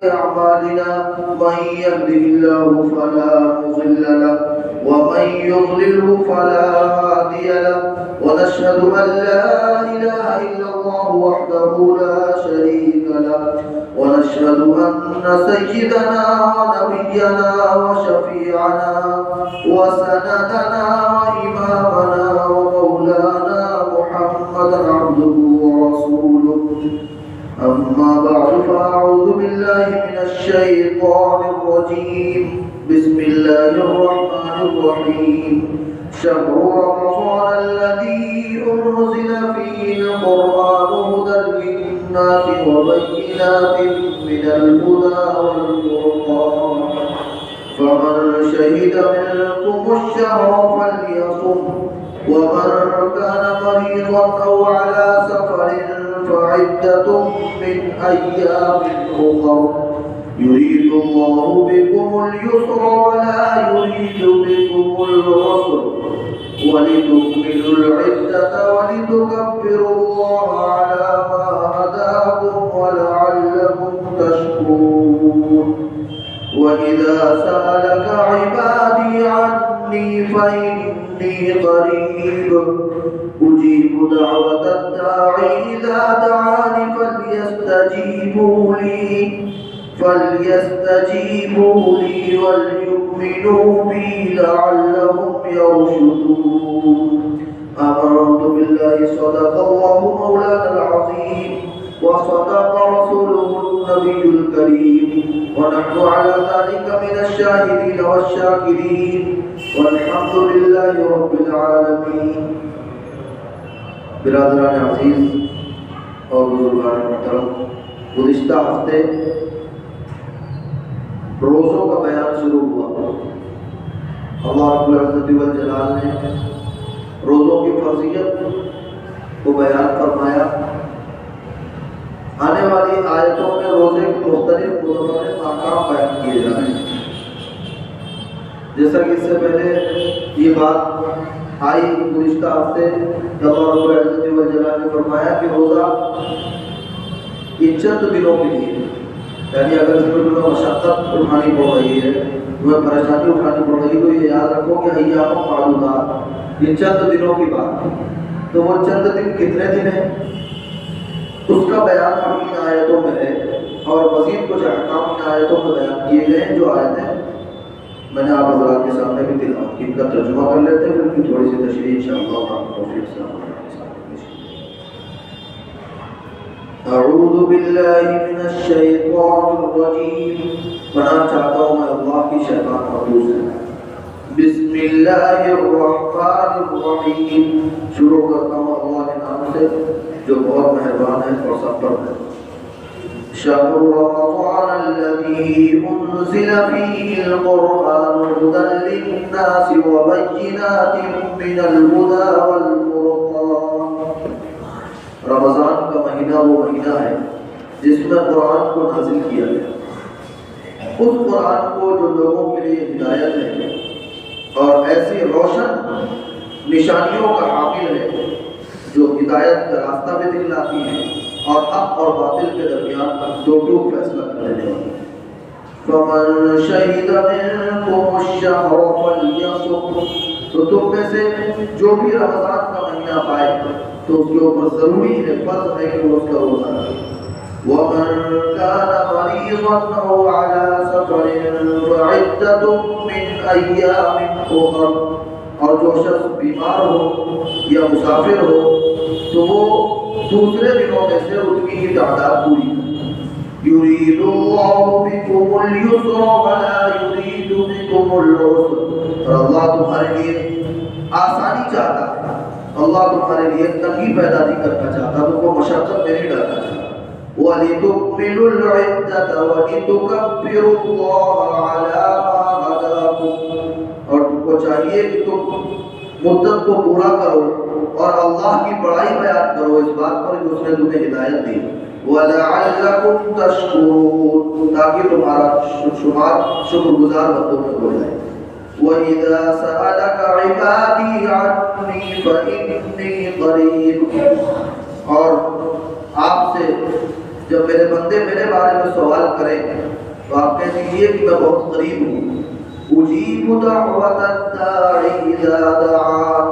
أعمالنا من يهده الله فلا مضل له ومن يضلله فلا هادي له ونشهد أن لا إله إلا الله وحده لا شريك له ونشهد أن سيدنا ونبينا وشفيعنا وسندنا وإمامنا ومولانا محمدا عبده ورسوله أما بعد فأعوذ بالله من الشيطان الرجيم بسم الله الرحمن الرحيم شهر رمضان الذي أنزل فيه القرآن هدى للناس وبينات من الهدى والفرقان فمن شهد منكم الشهر فليصم ومن كان مريضا أو على سفر فعدة من أيام أخر يريد الله بكم اليسر ولا يريد بكم العسر ولتكملوا العدة ولتكبروا الله على ما هداكم ولعلكم تشكرون وإذا سألك عبادي عني فإني قريب أجيب دعوة الداعي إذا دعاني فليستجيبوا لي وليؤمنوا بي لعلهم يرشدون آمنت بالله صدق الله مولانا العظيم وصدق رسوله النبي الكريم ونحن على ذلك من الشاهدين والشاكرين والحمد لله رب العالمين. برادران عزیز اور بزرگان محترم، گزشتہ ہفتے روزوں کا بیان شروع ہوا. اللہ رب العزت والجلال نے روزوں کی فرضیت کو بیان فرمایا. آنے والی آیتوں میں روزے کے مختلف متنوع مقام بیان کیے جا رہے ہیں. جیسا کہ اس سے پہلے یہ بات آئی گزشتہ ہفتے جب اللہ رب العزت والجلال نے فرمایا کہ روزہ یہ چند دنوں کے لیے، یعنی اگر تمہیں مشقت اٹھانی پڑ رہی ہے، تمہیں پریشانی اٹھانی پڑ رہی ہے، تو یہ یاد رکھو کہ ایام معدودات، یہ چند دنوں کی بات ہے. تو وہ چند دن کتنے دن ہیں اس کا بیان ہم ان آیتوں میں ہے، اور مزید کچھ احکام ان آیتوں میں بیان کیے گئے ہیں. جو آیتیں میں نے آپ حضرات کے سامنے بھی تلاوت کی، ان کا ترجمہ کر لیتے ہیں، پھر ان کی تھوڑی سی تشریح انشاءاللہ آپ کو توفیق سے اعوذ باللہ من الشیطان الرجیم. پناہ چاہتا ہوں میں اللہ کی شیطان مردود سے. بسم اللہ الرحمن الرحیم. شروع کرتا ہوں اللہ کے نام سے جو بہت مہربان ہے اور سب پر ہے. شهر رمضان الذي أنزل فيه القرآن هدى للناس وبينات من الهدى والفرقان. رمضان کا مہینہ وہ مہینہ ہے جس میں قرآن کو نازل کیا گیا. اس قرآن کو جو لوگوں کے لیے ہدایت ہے اور ایسی روشن نشانیوں کا حامل ہے جو ہدایت کا راستہ بھی دکھلاتی ہے اور حق اور باطل کے درمیان دو ٹوک فیصلہ کرنے والی. فمن شہد منکم الشہر فلیصم. تو تم میں سے جو بھی رمضان کا مہینہ پائے تو اس کے اوپر ضروری ہے، فرض ہے کہ وہ اس کا روزہ رکھے. ومن كان مريضا أو على سفر فعدة من أيام أخر. اور جو شخص بیمار ہو یا مسافر ہو تو وہ دوسرے دنوں میں سے ان کی تعداد پوری کرے. یرید اللہ بکم اليسر ولا یرید بکم العسر. اور اللہ تمہارے لیے آسانی چاہتا ہے، اللہ تمہارے لیے تنگی پیدا نہیں کرنا چاہتا، تم کو مشقت میں نہیں ڈالنا چاہتا. وَلِتُكْمِلُوا الْعِدَّةَ وَلِتُكَبِّرُوا اللَّهَ عَلَى مَا هَدَاكُمْ. اور تم کو چاہیے کہ تم مدت کو پورا کرو اور اللہ کی بڑائی بیان کرو اس بات پر کہ اس نے تمہیں ہدایت دی. وَلَعَلَّكُمْ تَشْكُرُونَ. تاکہ تمہارا شمار شکر گزار بندوں میں ہو جائے. وَإِذَا سَأَلَكَ عِبَادِي عَنِّي فَإِنِّي قَرِيبٌ. اور آپ سے جب میرے بندے میرے بارے میں سوال کریں تو آپ کہہ دیجیے کہ میں بہت قریب ہوں. اجیب دعوت الداعی اذا دعان،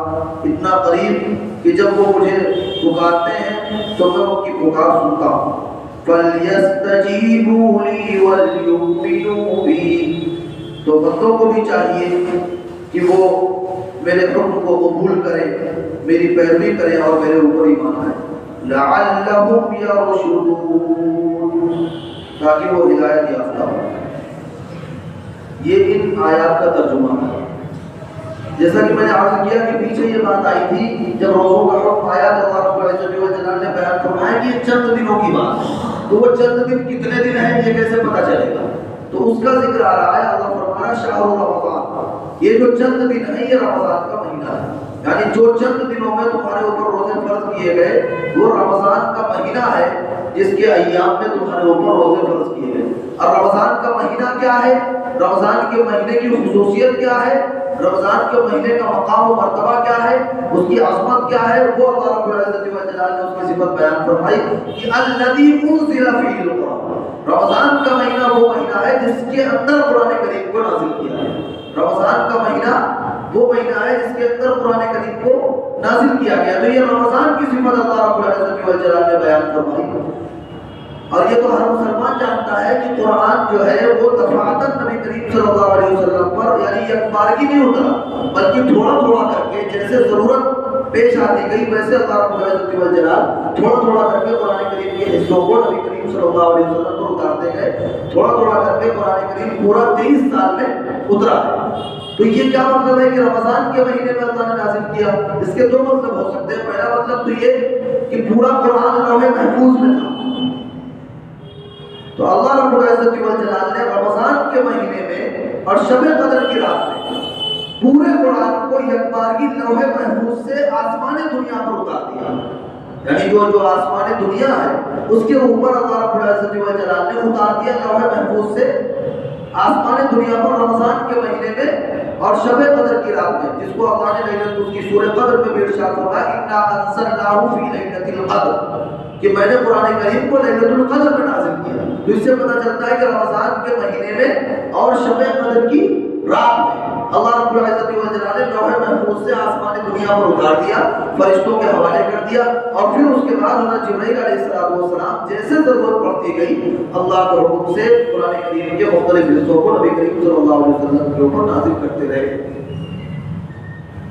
اتنا قریب کہ جب وہ مجھے پکارتے ہیں تو میں ان کی پکار سنتا ہوں. فَلْيَسْتَجِيبُوا لِي وَلْيُؤْمِنُوا بِي، تو بندوں کو بھی چاہیے کہ وہ میرے حکم کو قبول کریں، میری پیروی کریں اور میرے اوپر ایمان لائیں. لَعَلَّهُمْ يَرْشُدُونَ، تاکہ وہ ہدایت یافتہ ہوں. یہ ان آیات کا ترجمہ ہے. جیسا کہ میں نے عرض کیا کہ پیچھے یہ بات آئی تھی جب روزوں کا حکم آیا تو اللہ رب العزت والجلال نے بیان فرمایا کہ یہ چند دنوں کی بات ہے، تو وہ چند دن کتنے دن ہیں یہ کیسے پتہ چلے گا؟ تو اس کا ذکر آ رہا ہے. اللہ فرمایا شہر رمضان، یہ جو چند دن ہیں یہ رمضان کا مہینہ ہے. یعنی جو چند دنوں میں تمہارے اوپر روزے فرض کیے گئے وہ رمضان کا مہینہ ہے، جس کے ایام میں تمہارے اوپر روزے فرض کیے گئے. اور رمضان کا مہینہ کیا ہے؟ رمضان کے مہینے کی خصوصیت کیا ہے؟ رمضان کے مہینے کا مقام و مرتبہ کیا ہے؟ اس کی عظمت کیا ہے؟ وہ اللہ رب العزت والجلال نے اس کی صفت بیان فرمائی کہ الذی انزل فیہ القرآن، رمضان کا مہینہ وہ مہینہ ہے جس کے اندر قرآن کریم کو نازل کیا ہے. رمضان کا مہینہ وہ مہینہ ہے جس کے اندر قرآن کریم کو نازل کیا گیا. تو یہ رمضان کی صفت اللہ رب العزت والجلال نے بیان فرمائی. اور یہ تو ہر مسلمان جانتا ہے کہ قرآن جو ہے وہ دفعاتاً نبی کریم صلی اللہ علیہ وسلم پر یعنی یک بارگی نہیں اترا، بلکہ تھوڑا تھوڑا کر کے جیسے ضرورت پیش آتی گئی ویسے اللہ رب العزت والجلال تھوڑا تھوڑا کر کے قرآن کریم کے حصوں کو نبی کریم صلی اللہ علیہ وسلم پر اتارتے گئے. تھوڑا تھوڑا کر کے قرآن کریم پورا 23 سال میں اترا ہے. تو یہ کیا مطلب ہے کہ رمضان کے مہینے میں اللہ نے نازل کیا؟ اس کے دو مطلب ہو سکتے ہیں. پہلا مطلب تو یہ کہ پورا قرآن لوح محفوظ میں تھا. تو اللہ رب العزت والجلال نے رمضان کے مہینے میں اور شب قدر کی رات میں پورے قرآن کو یکبارگی لوح محفوظ سے آسمان دنیا پر اتار دیا. یعنی جو آسمان دنیا ہے اس کے اوپر اللہ رب العزت والجلال نے اتار دیا لوح محفوظ سے آسمان دنیا پر رمضان کے مہینے میں اور شب قدر کی رات میں، جس کو اللہ نے ليلۃ اس کی سورہ قدر میں بھی ارشاد فرمایا انا انزلناه فی لیلۃ القدر، کہ میں نے قرآن کریم کو لیلۃ القدر میں نازل کیا. تو اس سے پتہ چلتا ہے کہ رمضان کے مہینے میں اور شب قدر کی رات میں اللہ رب العزت والجلال نے لوح محفوظ سے آسمان دنیا پر اتار دیا، فرشتوں کے حوالے کر دیا. اور پھر اس کے بعد حضرت جبرائیل علیہ السلام جیسے ضرورت پڑتی گئی اللہ کے حکم سے قرآن کریم کے مختلف حصوں کو نبی کریم صلی اللہ علیہ وسلم کے اوپر نازل کرتے رہے.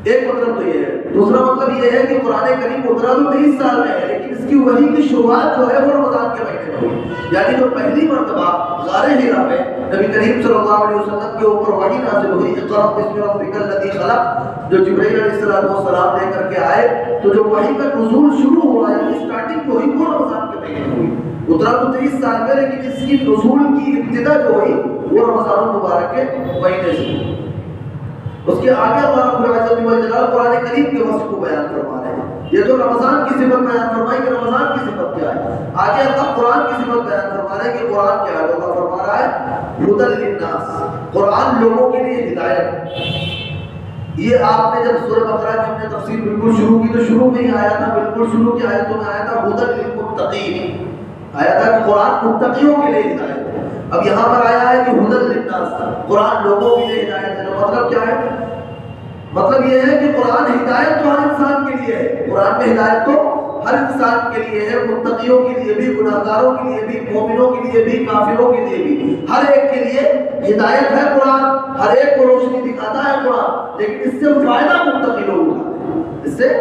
ایک مطلب تو یہ ہے. دوسرا مطلب یہ ہے کہ قرآن کریم اترا تو 23 سال میں ہے، لیکن اس کی وحی کی شروعات جو ہے وہ رمضان کے مہینے میں ہوئی. یعنی جو پہلی مرتبہ غار حرا میں نبی کریم صلی اللہ علیہ وسلم کے اوپر وحی نازل ہوئی اقرأ باسم ربک الذی خلق، جو جبرائیل علیہ السلام لے کر کے آئے، تو جو وحی کا نزول شروع ہوا یعنی اسٹارٹنگ جو ہوئی وہ رمضان کے مہینے میں ہوئی. اترا تو 23 سال میں، لیکن اس کی نزول کی ابتدا جو ہوئی وہ رمضان المبارک کے مہینے سے. اس کے آگے اللہ رب العزت والجلال قرآن کریم کے وصف کو بیان فرما رہے ہیں. یہ تو رمضان کی صفت بیان فرمائی کہ رمضان کی صفت کیا ہے. آگے اللہ قرآن کی صفت بیان فرما رہے ہیں کہ قرآن کیا ہے. اللہ فرما رہا ہے ھدی للناس، قرآن لوگوں کے لیے ہدایت. یہ آپ نے جب سورہ بقرہ کی ہم نے تفسیر بالکل شروع کی تو شروع میں ہی آیا تھا، بالکل شروع کی آیتوں میں آیا تھا ھدی للمتقین، آیا تھا کہ قرآن متقیوں کے لیے ہدایت ہے. اب یہاں پر آیا ہے کہ ھدی للناس، قرآن لوگوں کے لیے ہدایت ہے. مطلب کیا ہے؟ مطلب یہ ہے کہ قرآن ہدایت تو ہر انسان کے لیے ہے. قرآن میں ہدایت تو ہر انسان کے لیے ہے، متقیوں کے لیے بھی، گناہگاروں کے لیے بھی، مومنوں کے لیے بھی، کافروں کے لیے بھی، ہر ایک کے لیے ہدایت ہے. قرآن ہر ایک کو روشنی دکھاتا ہے قرآن، لیکن اس سے فائدہ متقی لوگ اٹھاتے ہیں، اس سے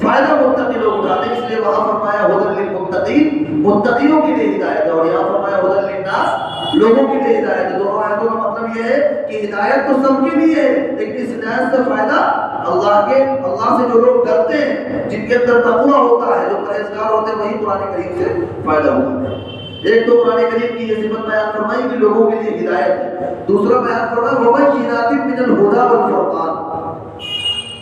فائدہ متقی لوگ اٹھاتے ہیں. اس لیے وہاں فرمایا ھدی للمتقین، متقیوں کے لیے ہدایت ہے، اور یہاں فرمایا ھدی للناس، لوگوں کے لیے ہدایت ہے. دونوں آیتوں کا مطلب یہ ہے کہ ہدایت تو سب کے لیے ہے، لیکن اس ہدایت سے فائدہ اللہ سے جو لوگ ڈرتے ہیں، جن کے اندر تقویٰ ہوتا ہے، جو پرہیزگار ہوتے ہیں، وہی قرآن کریم سے فائدہ اٹھاتے ہیں. ایک تو قرآن کریم کی یہ صفت بیان فرمائی کہ لوگوں کے لیے ہدایت ہے. دوسرا بیان فرمایا وَبَيِّنَاتٍ مِّنَ الْهُدَىٰ وَالْفُرْقَانِ،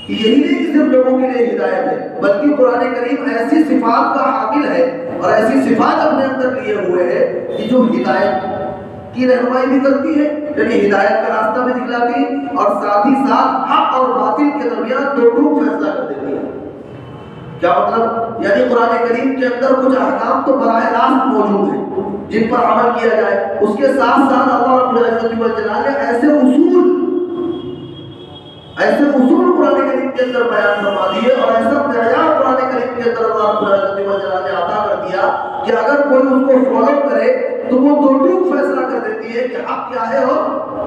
یہی نہیں کہ صرف لوگوں کے لیے ہدایت ہے، بلکہ قرآن کریم ایسی صفات کا حامل ہے اور ایسی صفات اپنے اندر لیے ہوئے ہے کہ جو ہدایت کی رہنمائی بھی کرتی ہے، یعنی ہدایت کا راستہ بھی دکھلاتی ہے، اور ساتھ ہی ساتھ حق اور باطل کے درمیان دو ٹوک فیصلہ کر دیتی ہے. کیا مطلب؟ یعنی قرآن کریم کے اندر کچھ احکام تو براہ راست موجود ہیں جن پر عمل کیا جائے، اس کے ساتھ ساتھ اللہ رب العزت والجلال نے ایسے اصول قرآن کریم کے اندر بیان فرما دیے اور ایسا معیار قرآن کریم کے اندر اللہ رب العزت والجلال نے عطا کر دیا کہ اگر کوئی اس کو فالو کرے تو وہ دو ٹوک فیصلہ کر دیتی ہے کہ حق کیا ہے اور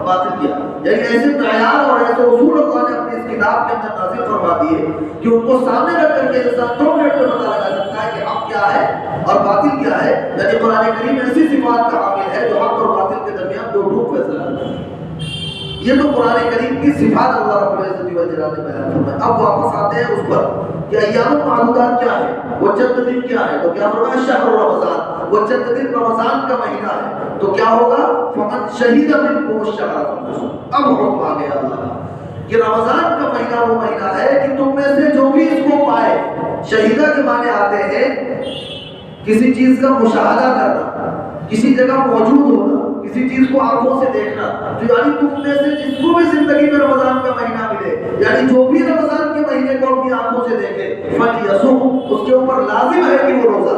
باطل کیا ہے۔ یعنی ایسے معیار اور ایسے اصول اللہ نے اپنی اس کتاب کے اندر نازل فرما دیے کہ ان کو سامنے رکھ کر کے انسان 2 منٹ میں پتہ لگا سکتا ہے کہ حق کیا ہے اور باطل کیا ہے۔ یعنی قرآن کریم ایسی صفات کا حامل ہے جو حق اور باطل کے درمیان دو ٹوک فیصلہ کرتا ہے۔ یہ تو قرآن کریم کی صفات اللہ رب العزت والجلال نے بیان فرمائی۔ اب واپس آتے ہیں اس پر کہ ایام معدودات کیا ہے، وہ چند دن کیا ہے، تو کیا فرمایا شہر رمضان، وہ چند دن رمضان کا مہینہ ہے، تو کیا ہوگا فمن شہید منکم الشہر فلیصم۔ اب حکم آ گیا اللہ کہ رمضان کا مہینہ وہ مہینہ ہے کہ تم میں سے جو بھی اس کو پائے، شہیدہ کے معنی آتے ہیں کسی چیز کا مشاہدہ کرنا، کسی جگہ موجود ہونا، کسی چیز کو آنکھوں سے دیکھنا، تو یعنی تم میں سے جس کو بھی زندگی میں رمضان کا مہینہ ملے، یعنی جو بھی رمضان کے مہینے کو اپنی آنکھوں سے دیکھے، فلیصم، اس کے اوپر لازم ہے کہ وہ روزہ،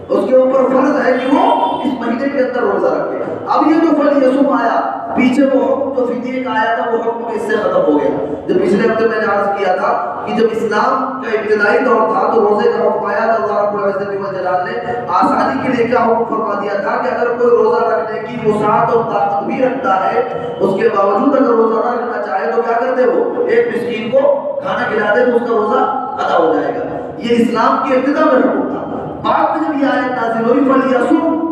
اس کے اوپر فرض ہے کہ وہ اس مہینے کے اندر روزہ رکھے۔ اب یہ جو فلیصم آیا، پیچھے وہ حکم جو فدیے کا آیا تھا وہ حکم اس سے ختم ہو گیا۔ جب پچھلے ہفتے میں نے عرض کیا تھا کہ جب اسلام کا ابتدائی دور تھا تو روزے کا حکم آیا تو اللہ رب العزت والجلال نے آسانی کے لیے کیا حکم فرما دیا تھا کہ اگر کوئی روزہ رکھنے کی وسعت اور طاقت بھی رکھتا ہے، اس کے باوجود اگر روزہ نہ رکھنا چاہے تو کیا کرتے ہو، ایک مسکین کو کھانا کھلا دے تو اس کا روزہ ادا ہو جائے گا۔ یہ اسلام کی ابتدا میں حکم تھا۔ بعد میں جب یہ آیت نازل ہوئی فلیصم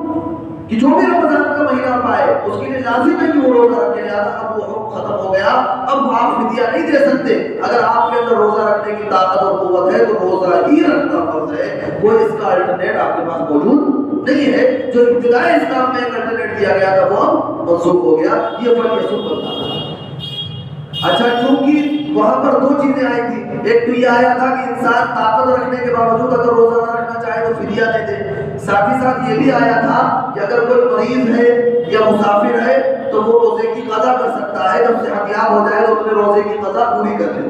کہ جو بھی رمضان کا مہینہ پائے اس کے لیے لازم ہے کہ وہ روزہ رکھے، لہٰذا اب وہ حکم ختم ہو گیا۔ اب آپ فدیہ نہیں دے سکتے، اگر آپ کے اندر روزہ رکھنے کی طاقت اور قوت ہے تو روزہ ہی رکھنا فرض ہے، کوئی اس کا الٹرنیٹ آپ کے پاس موجود نہیں ہے۔ جو ابتدائی اسلام میں ایک الٹرنیٹ دیا گیا تھا وہ منسوخ ہو گیا، یہ فلیصم بنتا تھا۔ اچھا، چونکہ وہاں پر 2 چیزیں آئی تھی، ایک تو یہ آیا تھا کہ انسان طاقت رکھنے کے باوجود اگر روزہ نہ رکھنا چاہے تو فدیہ دے دے، ساتھ ہی ساتھ یہ بھی آیا تھا کہ اگر کوئی مریض ہے یا مسافر ہے تو وہ روزے کی قضا کر سکتا ہے، جب صحتیاب ہو جائے تو اپنے روزے کی قضا پوری کر لے،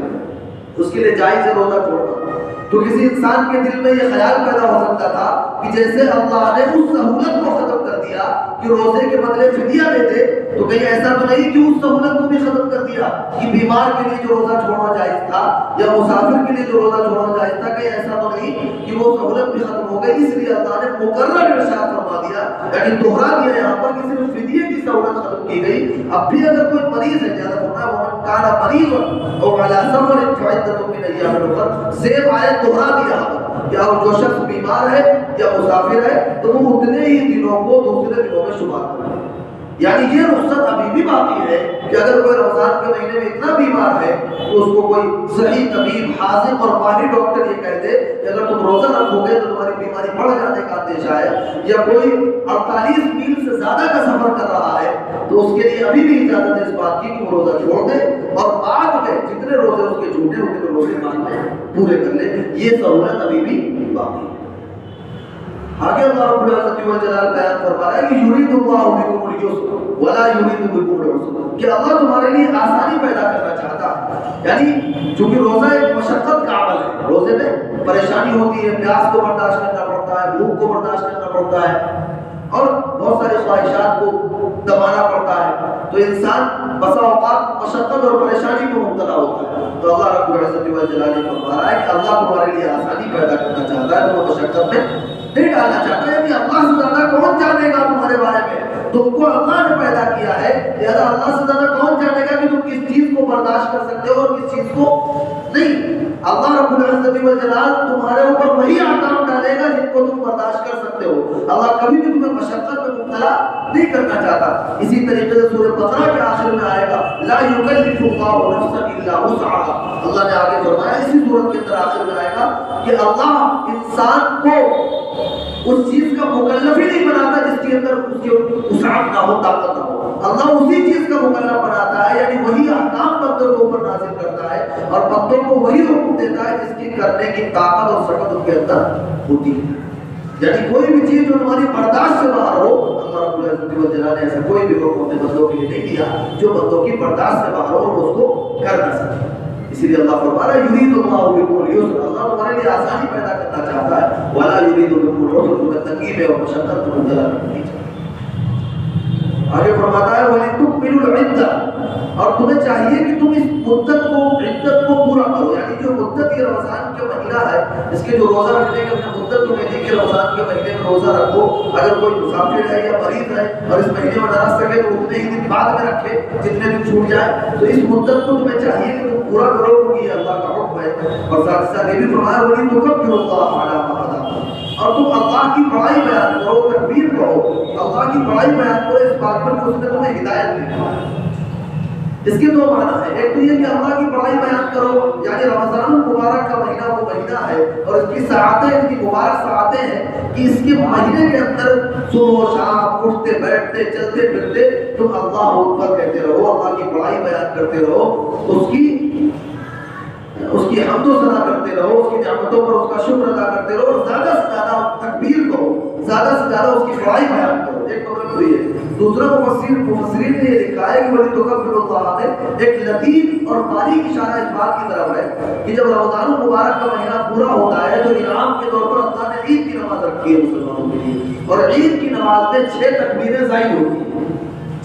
اس کے لیے جائز ہے روزہ چھوڑنا۔ تو کسی انسان کے دل میں یہ خیال پیدا ہو سکتا تھا کہ جیسے اللہ نے اس سہولت کو ختم کر دیا کہ روزے کے بدلے فدیہ دے دے، تو کہیں ایسا تو نہیں کہ اس سہولت کو بھی ختم کر دیا کہ بیمار کے لیے جو روزہ چھوڑنا جائز تھا یا مسافر کے لیے جو روزہ چھوڑنا جائز تھا، کہیں ایسا تو نہیں کہ وہ سہولت بھی ختم ہو گئی۔ اس لیے اللہ نے مقرر ارشاد فرما دیا، یعنی دوہرا دیا یہاں پر کہ صرف فدیے کی سہولت ختم کی گئی۔ اب بھی اگر کوئی مریض ہے، زیادہ فرمایا ومن کان مریضا او علی سفر فعدۃ من ایام اخر، سیم آیت دوہرا دیا کہ جو شخص بیمار ہے یا مسافر ہے تو وہ اتنے ہی دنوں کو دوسرے دنوں میں شمار کرے۔ یعنی یہ رخصت ابھی بھی باقی ہے کہ اگر کوئی رمضان کے مہینے میں اتنا بیمار ہے تو اس کو کوئی صحیح طبیب، حاذق اور ماہر ڈاکٹر یہ کہہ دے کہ اگر تم روزہ رکھو گے تو تمہاری بیماری بڑھ جانے کا اندیشہ ہے، یا کوئی 48 میل سے زیادہ کا سفر کر رہا ہے تو اس کے لیے ابھی بھی اجازت ہے اس بات کی کہ وہ روزہ چھوڑ دے اور بعد میں جتنے روزے اس کے چھوٹے اتنے روزے بعد میں پورے کر لے۔ یہ سہولت ابھی بھی باقی ہے۔ آگے اللہ رب العزت والجلال بیان فرما رہا ہے کہ یرید اللہ بکم اليسر ولا یرید بکم العسر، کہ اللہ تمہارے لیے آسانی پیدا کرنا چاہتا ہے۔ یعنی چونکہ روزہ ایک مشقت کا عمل ہے، روزے میں پریشانی ہوتی ہے، پیاس کو برداشت کرنا پڑتا ہے، بھوک کو برداشت کرنا پڑتا ہے اور بہت ساری خواہشات کو دبانا پڑتا ہے، تو انسان بسا اوقات مشقت اور پریشانی میں مبتلا ہوتا ہے۔ تو اللہ رب العزت والجلال نے فرما رہا ہے کہ اللہ تمہارے لیے آسانی پیدا کرنا چاہتا ہے، تو وہ مشقت میں نہیں ڈالنا چاہتا ہے۔ کہ اللہ سے زیادہ کون جانے گا تمہارے بارے میں، تم کو اللہ نے پیدا کیا ہے، لہذا اللہ سے زیادہ کون جانے گا کہ تم کس چیز کو برداشت کر سکتے ہو اور کس چیز کو نہیں۔ اللہ رب العزت والجلال تمہارے اوپر وہی احکام ڈالے گا جن کو تم برداشت کر سکتے ہو۔ اللہ کبھی بھی تمہیں مشقت میں مبتلا نہیں کرنا چاہتا۔ اسی طریقے سے سورہ بقرہ کے آخر میں آئے گا لا یکلف اللہ نفسا الا وسعها، اللہ نے آگے فرمایا اسی سورت کے اندر آخر میں آئے گا کہ اللہ انسان کو اس چیز کا مکلف ہی نہیں بناتا جس کے اندر اس کی وسعت نہ ہو، طاقت نہ ہو۔ اللہ اسی چیز کا مکلف بناتا ہے، یعنی وہی احکام بندوں کے اوپر نازل کرتا ہے اور بندوں کو وہی حکم دیتا ہے جس کی کرنے کی طاقت اور سکت ان کے اندر ہوتی ہے۔ یعنی کوئی بھی چیز جو تمہاری برداشت سے باہر ہو، اللہ رب العزت والجلال نے ایسا کوئی بھی حکم اپنے بندوں کے لیے نہیں دیا جو بندوں کی برداشت سے باہر ہو اور اس کو کر نہ سکے۔ اسی لیے اللہ فرما رہا ہے یرید اللہ بکم اليسر، اللہ تمہارے لیے آسانی پیدا کرنا چاہتا ہے، ولا یرید بکم العسر، تمہیں تنگی میں اور مشقت میں مبتلا کرنی چاہیے۔ آگے فرماتا ہے وَلِتُكْمِلُوا الْعِدَّةَ، اور تمہیں چاہیے کہ تم اس عدت کو پورا کرو، یعنی جو مدت یہ رمضان کا مہینہ ہے اس کے جو روزہ رکھنے کے اپنے مدت تمہیں دی کہ رمضان کے مہینے میں روزہ رکھو، اگر کوئی مسافر ہے یا مریض ہے اور اس مہینے میں نہ رکھ سکے تو اتنے ہی دن بعد میں رکھے جتنے دن چھوٹ جائے، تو اس مدت کو تمہیں چاہیے کہ تم پورا کرو کیونکہ یہ اللہ کا حکم ہے۔ اور ساتھ ساتھ یہ بھی فرمایا وَلِتُكَبِّرُوا اللَّهَ عَلَىٰ مَا هَدَاكُمْ، اور تم اللہ کی بڑائی بیان کرو، تکبیر کہو، اللہ کی بڑائی بیان کرو اس بات پر کہ اس نے تمہیں ہدایت دی۔ اس کے دو معنی ہیں، ایک تو یہ کہ اللہ کی بڑائی بیان کرو، یعنی رمضان المبارک کا مہینہ وہ مہینہ ہے اور اس کی ساعتیں اتنی مبارک ساعتیں ہیں کہ اس کے مہینے کے اندر صبح و شام اٹھتے بیٹھتے چلتے پھرتے تم اللہ اکبر کہتے رہو، اللہ کی بڑائی بیان کرتے رہو، اس کی حمد و ثنا کرتے رہو، اس کی نعمتوں پر اس کا شکر ادا کرتے رہو، اور زیادہ سے زیادہ تکبیر کرو، زیادہ سے زیادہ اس کی بڑائی بیان کرو۔ ایک مطلب تو یہ، دوسرا مفسرین نے یہ لکھا ہے کہ وَلِتُكَبِّرُوا اللَّهَ میں ایک لطیف اور باریک اشارہ اس بات کی طرف ہے کہ جب رمضان المبارک کا مہینہ پورا ہوتا ہے تو انعام کے طور پر اللہ نے عید کی نماز رکھی ہے مسلمانوں کے لیے، اور عید کی نماز میں 6 تکبیریں زائد ہوتی ہیں،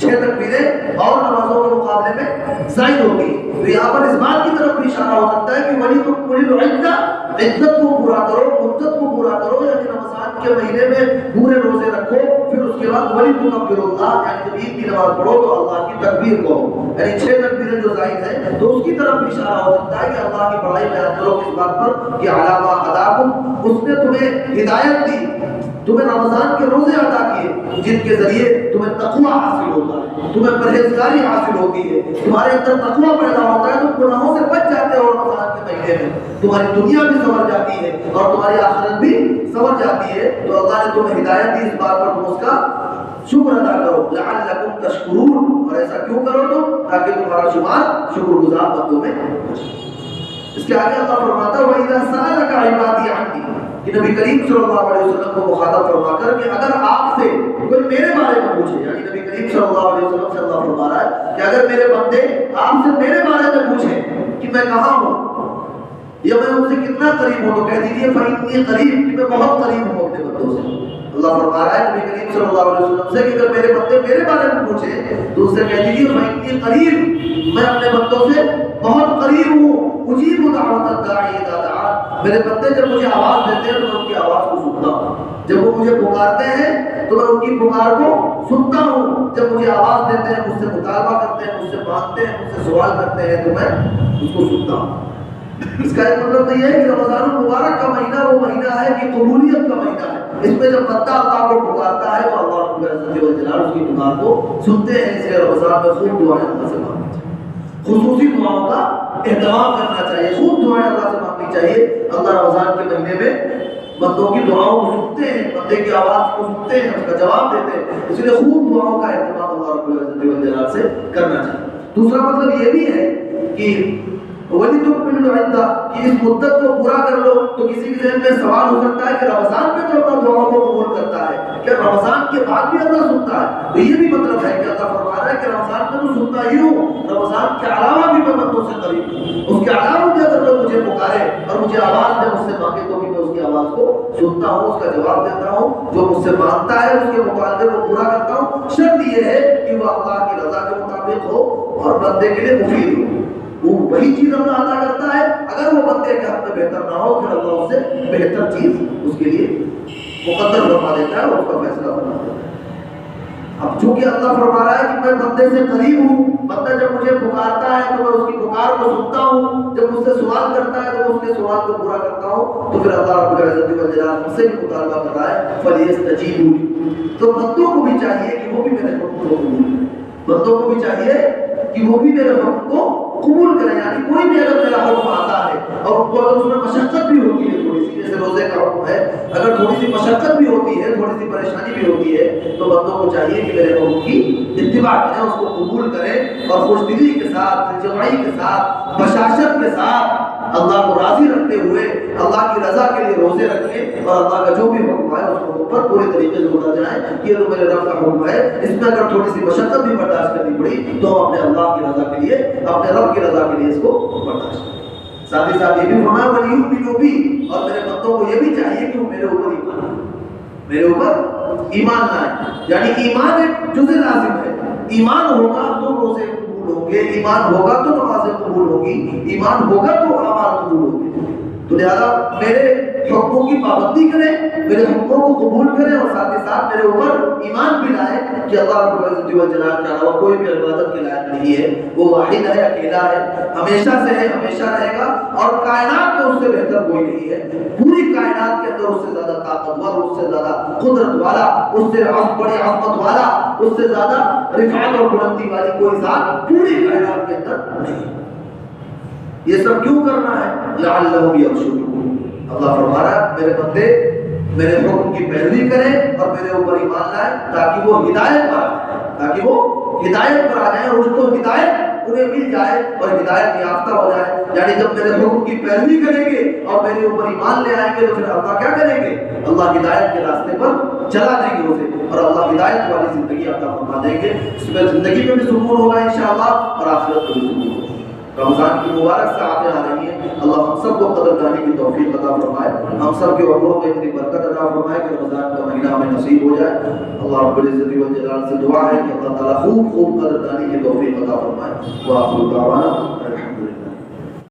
6 تکبیریں اور نمازوں کے مقابلے میں زائد ہوگی۔ تو یہاں پر اس بات کی طرف بھی اشارہ ہو سکتا ہے کہ وَلِتُكْمِلُوا الْعِدَّةَ، عدت کو پورا کرو، مدت کو پورا کرو، یعنی رمضان کے مہینے میں پورے روزے رکھو، پھر اس کے بعد وَلِتُكَبِّرُوا اللَّهَ، یعنی جب عید کی نماز پڑھو تو اللہ کی تکبیر کہو، یعنی 6 تکبیریں جو زائد ہیں تو اس کی طرف بھی اشارہ ہو سکتا ہے کہ اللہ کی بڑائی بیان کرو اس بات پر کہ عَلَىٰ مَا هَدَاكُمْ، اس نے تمہیں ہدایت دی، تمہیں رمضان کے روزے عطا کیے جن کے ذریعے تمہیں تقویٰ حاصل ہوتا ہے، تمہیں پرہیزگاری حاصل ہوتی ہے، تمہارے اندر تقویٰ پیدا ہوتا ہے، تم گناہوں سے بچ جاتے ہو رمضان کے مہینے میں، تمہاری دنیا بھی سنور جاتی ہے اور تمہاری آخرت بھی سنور جاتی ہے۔ تو اللہ نے تمہیں ہدایت دی، اس بات پر تم اس کا شکر ادا کرو، لعلکم تشکرون، اور ایسا کیوں کرو تم؟ تاکہ تمہارا شمار شکر گزار بندوں میں ہو جائے۔ اس کے آگے اللہ فرماتا ہے وَإِذَا سَأَلَكَ عِبَادِي عَنِّي، کہ نبی کریم صلی اللہ علیہ وسلم کو مخاطب فرما کر کہ اگر آپ سے کوئی میرے بارے میں پوچھے، یعنی نبی کریم صلی اللہ علیہ وسلم سے اللہ فرما رہا ہے کہ اگر میرے بندے آپ سے میرے بارے میں پوچھیں کہ میں کہاں ہوں یا میں ان سے کتنا قریب ہوں، تو کہہ دیجیے فَإِنِّي قریب، کہ میں بہت قریب ہوں اپنے بندوں سے۔ اللہ فرما رہا ہے نبی کریم صلی اللہ علیہ وسلم سے کہ اگر میرے بندے میرے بارے میں پوچھیں تو اس سے کہہ دیجیے فَإِنِّي قریب، میں اپنے بندوں سے بہت قریب ہوں، اجیب دعوت الداعی اذا دعان، میرے بندے جب مجھے آواز دیتے ہیں تو میں ان کی آواز کو سنتا ہوں، جب وہ مجھے پکارتے ہیں تو میں ان کی پکار کو سنتا ہوں، جب مجھے آواز دیتے ہیں، مجھ سے مطالبہ کرتے ہیں، مجھ سے مانگتے ہیں، مجھ سے سوال کرتے ہیں تو میں اس کو سنتا ہوں۔ اس کا ایک مطلب تو یہ ہے کہ رمضان المبارک کا مہینہ وہ مہینہ ہے کہ قبولیت کا مہینہ ہے، اس میں جب بندہ اللہ کو پکارتا ہے تو اللہ رب العزت والجلال اس کی پکار کو سنتے ہیں۔ اس لیے رمضان میں خوب دعائیں اللہ سے مانگنی چاہیے، خصوصی دعاؤں کا اہتمام کرنا چاہیے، خوب دعائیں اللہ سے مانگنی چاہیے۔ اللہ رمضان کے مہینے میں بندوں کی دعاؤں کو سنتے ہیں، بندے کی آواز کو سنتے ہیں، اس کا جواب دیتے ہیں، اس لیے خوب دعاؤں کا اہتمام اللہ رب العزت والجلال سے کرنا چاہیے۔ دوسرا مطلب یہ بھی ہے کہ وَلِتُكْمِلُوا الْعِدَّةَ، کہ اس مدت کو پورا کر لو۔ تو کسی کے ذہن میں سوال ہو سکتا ہے کہ رمضان میں تو اللہ دعاؤں کو قبول کرتا ہے، کیا رمضان کے بعد بھی اللہ سنتا ہے؟ تو یہ بھی مطلب ہے کہ اللہ فرما رہا ہے کہ رمضان میں تو سنتا ہی ہوں، رمضان کے علاوہ بھی میں بندوں سے قریب ہوں، اس کے علاوہ بھی اگر کوئی مجھے پکارے اور مجھے آواز دے، مجھ سے مانگے تو بھی میں اس کی آواز کو سنتا ہوں، اس کا جواب دیتا ہوں، جو مجھ سے مانگتا ہے اس کے مطالبے کو پورا کرتا ہوں۔ شرط یہ ہے کہ وہ اللہ کی رضا کے مطابق ہو اور بندے کے لیے مفید ہو، وہ وہی چیز اللہ عطا کرتا ہے، اگر وہ بندے کے حق میں بہتر نہ ہو پھر اللہ اس سے بہتر چیز اس کے لیے مقدر فرما دیتا ہے اور اس کا فیصلہ فرما دیتا ہے۔ اب چونکہ اللہ فرما رہا ہے کہ میں بندے سے قریب ہوں، بندہ جب مجھے پکارتا ہے تو میں اس کی پکار کو سنتا ہوں، جب مجھ سے سوال کرتا ہے تو میں اس کے سوال کو پورا کرتا ہوں، تو پھر اللہ رب العزت والجلال مجھ سے بھی مطالبہ کر رہا ہے فَلْيَسْتَجِيبُوا لِي، تو بندوں کو بھی چاہیے کہ وہ بھی میرے حکم کو قبول کریں، بندوں کو بھی چاہیے کہ وہ بھی میرے حکم کو قبول کریں، یعنی کوئی بھی اگر میرا حکم آتا ہے اور اگر اس میں مشقت بھی ہوتی ہے تھوڑی سی، جیسے روزے کا حکم ہے، اگر تھوڑی سی مشقت بھی ہوتی ہے، تھوڑی سی پریشانی بھی ہوتی ہے، تو بندوں کو چاہیے کہ میرے حکم کی اتباع کریں، اس کو قبول کریں اور خوش دلی کے ساتھ، جمعی کے ساتھ، بشاشت کے ساتھ اللہ کو راضی رکھتے ہوئے اللہ کی رضا کے لیے روزے رکھیں اور اللہ کا جو بھی حکم ہے اس کو پر پورے طریقے سے ہونا جائے۔ یہ تو میرے رب کا حکم ہے، اس میں اگر تھوڑی سی مشقت بھی برداشت کرنی پڑی تو اپنے اللہ کی رضا کے لیے، اپنے رب کی رضا کے لیے اس کو پڑھنا چاہیے۔ ساتھ ہی ساتھ یہ بھی فرمایا وَلْيُؤْمِنُوا بِي، اور میرے بندوں کو یہ بھی چاہیے کہ وہ میرے اوپر ایمان لائیں، میرے اوپر ایمان لائیں۔ یعنی ایمان ایک جزء لازم ہے، ایمان ہوگا تو روزے قبول ہوں گے، ایمان ہوگا تو نمازیں قبول ہوگی، ایمان ہوگا تو اعمال قبول ہوں گے۔ تو لہذا میرے حکموں کی پابندی کریں، میرے حکموں کو قبول کریں، اور ساتھ ہی ساتھ میرے اوپر ایمان بھی لائیں کہ اللہ رب العزت والجلال کے علاوہ کوئی بھی عبادت کے لائق نہیں ہے، وہ واحد ہے، اکیلا ہے، ہمیشہ سے ہے، ہمیشہ رہے گا، اور کائنات میں اس سے بہتر کوئی نہیں ہے۔ پوری کائنات کے اندر اس سے زیادہ طاقتور، اس سے زیادہ قدرت والا، اس سے بڑی عظمت والا، اس سے زیادہ رفعت اور بلندی والی کوئی ذات پوری کائنات کے اندر نہیں۔ یہ سب کیوں کرنا ہے؟ لعلہم یرشدون۔ اللہ فرما رہا ہے میرے بندے میرے حکم کی پیروی کریں اور میرے اوپر ایمان لائیں تاکہ وہ ہدایت پر آ جائیں، تاکہ وہ ہدایت پر آ جائیں، اور اس کو ہدایت انہیں مل جائے اور ہدایت یافتہ ہو جائے۔ یعنی جب میرے حکم کی پیروی کریں گے اور میرے اوپر ایمان لے آئیں گے تو پھر اللہ کیا کریں گے؟ اللہ ہدایت کے راستے پر چلا دیں گے اسے، اور اللہ ہدایت والی زندگی عطا فرما دیں گے۔ اس میں زندگی میں بھی سکون ہوگا انشاءاللہ، اور آخرت میں بھی سکون ہوگا۔ رمضان کی مبارک ساعتیں آ رہی ہیں، اللہ ہم سب کو قدردانی کی توفیق عطا فرمائے، ہم سب کے عمروں میں اتنی برکت عطا فرمائے کہ رمضان کا مہینہ ہمیں نصیب ہو جائے۔ اللہ رب العزت والجلال سے دعا ہے کہ اللہ تعالیٰ خوب قدردانی کی توفیق عطا فرمائے۔ وآخر دعوانا الحمدللہ۔